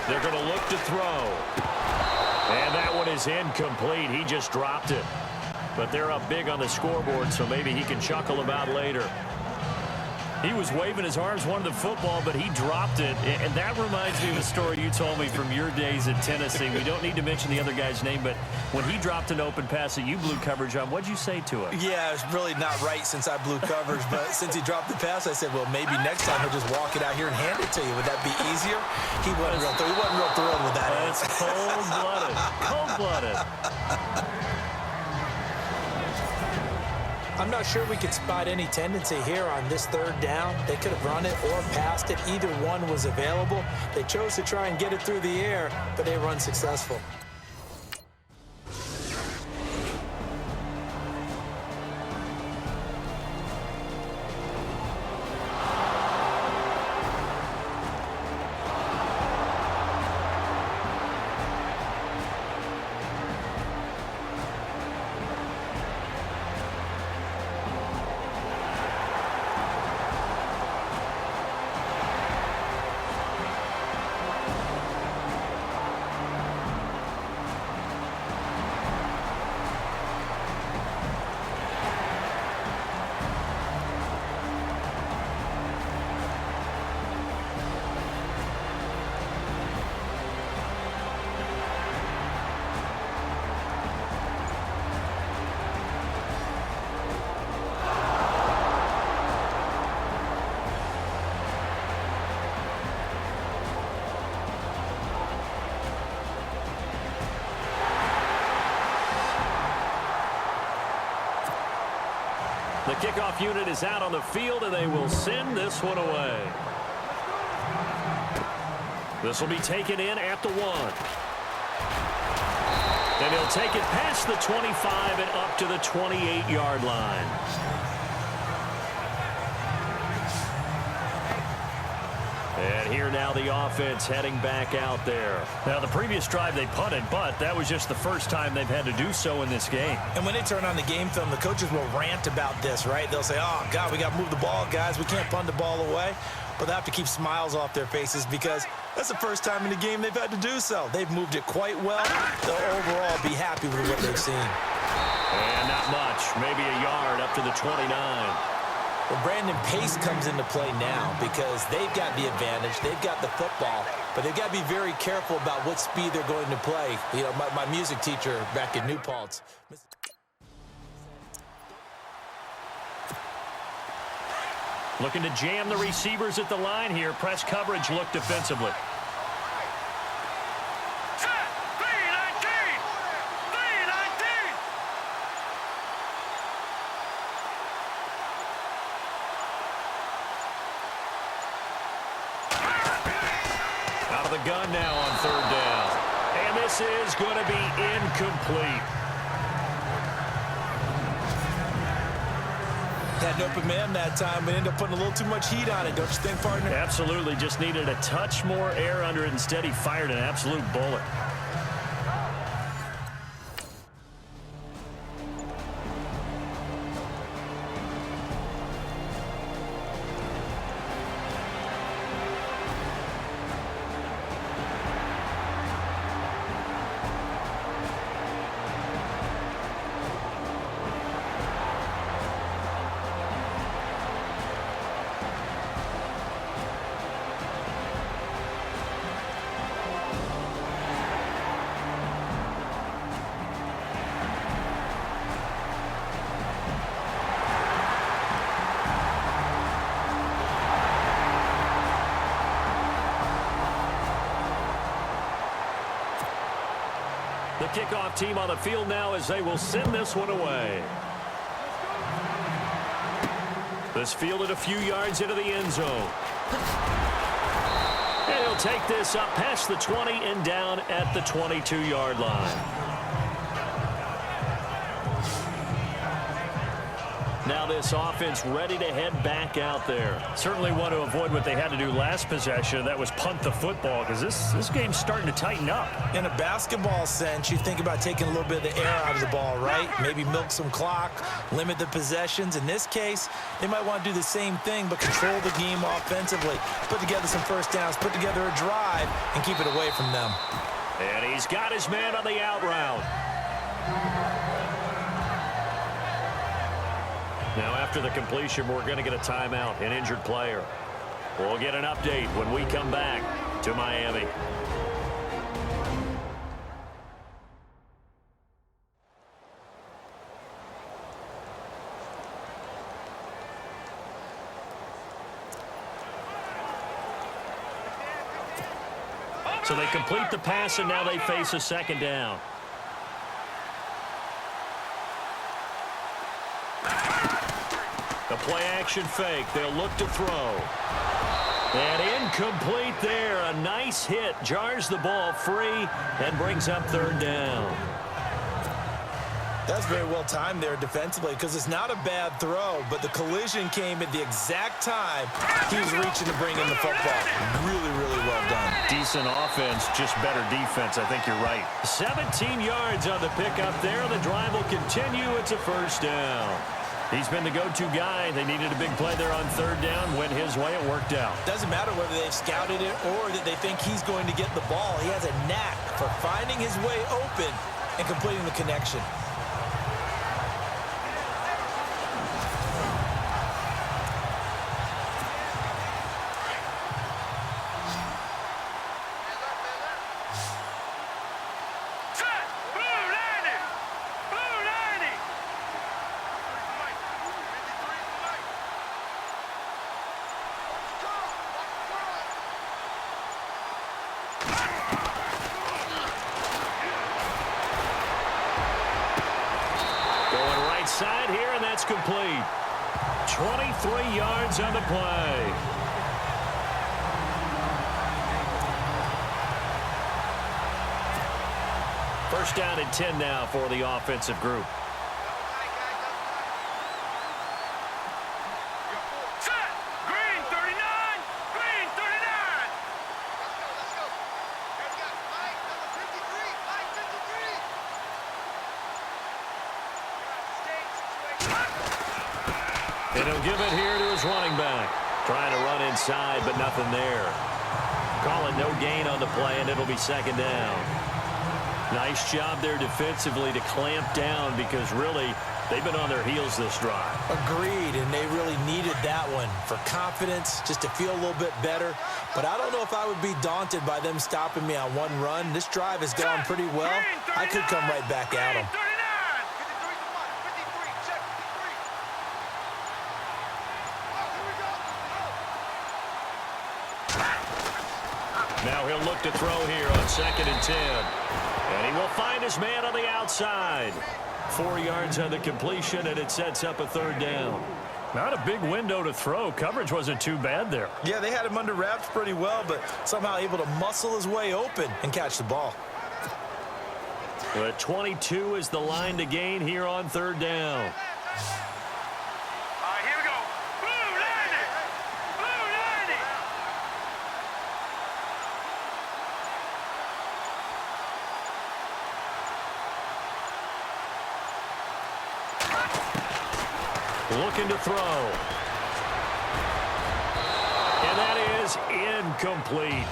They're going to look to throw. And that one is incomplete. He just dropped it. But they're up big on the scoreboard, so maybe he can chuckle about later. He was waving his arms, wanted the football, but he dropped it. And that reminds me of a story you told me from your days at Tennessee. We don't need to mention the other guy's name, but when he dropped an open pass that you blew coverage on, what'd you say to him? Yeah, it's really not right since I blew coverage, but since he dropped the pass, I said, well, maybe next time he'll just walk it out here and hand it to you. Would that be easier? He wasn't real thrilled with that. That's cold-blooded. Cold-blooded. I'm not sure we could spot any tendency here on this third down. They could have run it or passed it. Either one was available. They chose to try and get it through the air, but they were unsuccessful. The kickoff unit is out on the field, and they will send this one away. This will be taken in at the 1. And he'll take it past the 25 and up to the 28-yard line. And here now the offense heading back out there. Now, the previous drive they punted, but that was just the first time they've had to do so in this game. And when they turn on the game film, the coaches will rant about this, right? They'll say, oh, God, we got to move the ball, guys. We can't punt the ball away. But they have to keep smiles off their faces because that's the first time in the game they've had to do so. They've moved it quite well. They'll overall be happy with what they've seen. And not much, maybe a yard up to the 29. Well, Brandon, pace comes into play now because they've got the advantage. They've got the football, but they've got to be very careful about what speed they're going to play. You know, my music teacher back in New Paltz. Looking to jam the receivers at the line here. Press coverage look defensively. Out of the gun now on third down. And this is going to be incomplete. Had an open man that time, but ended up putting a little too much heat on it, don't you think, partner? Absolutely. Just needed a touch more air under it. Instead, he fired an absolute bullet. The kickoff team on the field now as they will send this one away. This fielded a few yards into the end zone. And he'll take this up past the 20 and down at the 22-yard line. Now this offense ready to head back out there. Certainly want to avoid what they had to do last possession. That was punt the football, because this game's starting to tighten up. In a basketball sense, you think about taking a little bit of the air out of the ball, right? Maybe milk some clock, limit the possessions. In this case, they might want to do the same thing, but control the game offensively. Put together some first downs, put together a drive, and keep it away from them. And he's got his man on the out route. Now, after the completion, we're going to get a timeout, an injured player. We'll get an update when we come back to Miami. So they complete the pass, and now they face a second down. The play-action fake. They'll look to throw. And incomplete there. A nice hit. Jars the ball free and brings up third down. That's very well timed there defensively, because it's not a bad throw, but the collision came at the exact time he was reaching to bring in the football. Really, really well done. Decent offense, just better defense. I think you're right. 17 yards on the pickup there. The drive will continue. It's a first down. He's been the go-to guy. They needed a big play there on third down. Went his way. It worked out. Doesn't matter whether they've scouted it or that they think he's going to get the ball. He has a knack for finding his way open and completing the connection. Side here, and that's complete. 23 yards on the play. First down and 10 now for the offensive group. And he'll give it here to his running back. Trying to run inside, but nothing there. Call it no gain on the play, and it'll be second down. Nice job there defensively to clamp down, because really, they've been on their heels this drive. Agreed, and they really needed that one for confidence, just to feel a little bit better. But I don't know if I would be daunted by them stopping me on one run. This drive has gone pretty well. I could come right back at them. Now he'll look to throw here on 2nd and 10. And he will find his man on the outside. 4 yards on the completion, and it sets up a third down. Not a big window to throw. Coverage wasn't too bad there. Yeah, they had him under wraps pretty well, but somehow able to muscle his way open and catch the ball. But 22 is the line to gain here on third down. Looking to throw. And that is incomplete.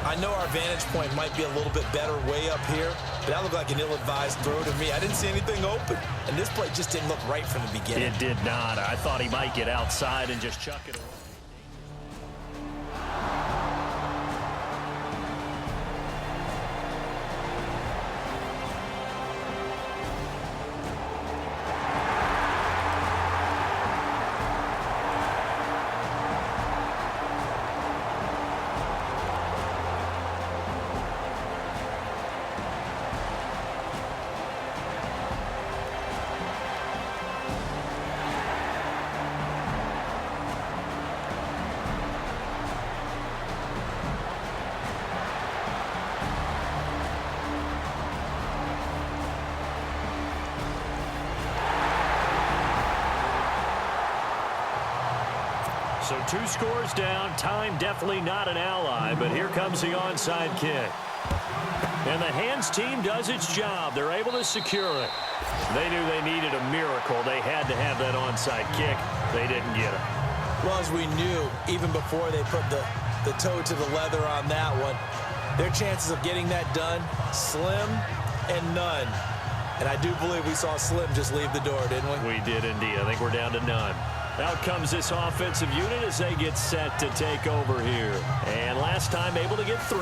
I know our vantage point might be a little bit better way up here, but that looked like an ill-advised throw to me. I didn't see anything open, and this play just didn't look right from the beginning. It did not. I thought he might get outside and just chuck it away. So 2 scores down. Time definitely not an ally, but here comes the onside kick. And the hands team does its job. They're able to secure it. They knew they needed a miracle. They had to have that onside kick. They didn't get it. Well, as we knew, even before they put the toe to the leather on that one, their chances of getting that done, slim and none. And I do believe we saw Slim just leave the door, didn't we? We did indeed. I think we're down to none. Out comes this offensive unit as they get set to take over here. And last time able to get 3.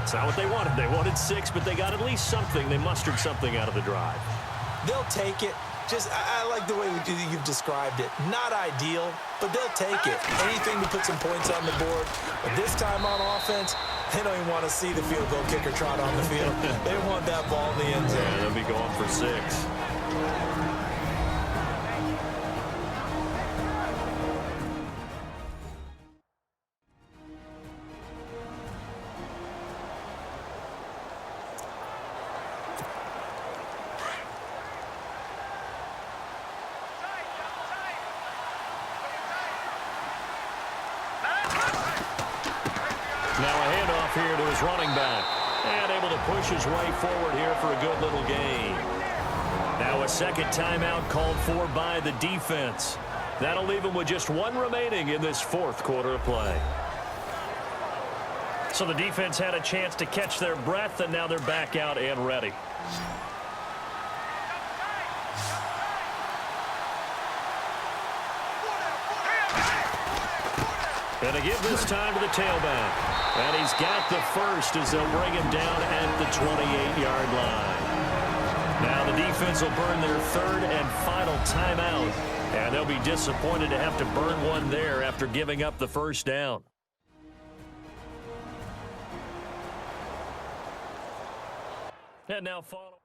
It's not what they wanted. They wanted 6, but they got at least something. They mustered something out of the drive. They'll take it. Just, I like the way you've described it. Not ideal, but they'll take it. Anything to put some points on the board. But this time on offense, they don't even want to see the field goal kicker trot on the field. They want that ball in the end zone. Yeah, they'll be going for 6. Now a handoff here to his running back. And able to push his way forward here for a good little gain. Now a second timeout called for by the defense. That'll leave him with just 1 remaining in this 4th quarter of play. So the defense had a chance to catch their breath, and now they're back out and ready. And a give this time to the tailback. And he's got the first as they'll bring him down at the 28-yard line. Now the defense will burn their 3rd and final timeout. And they'll be disappointed to have to burn one there after giving up the first down. And now follow.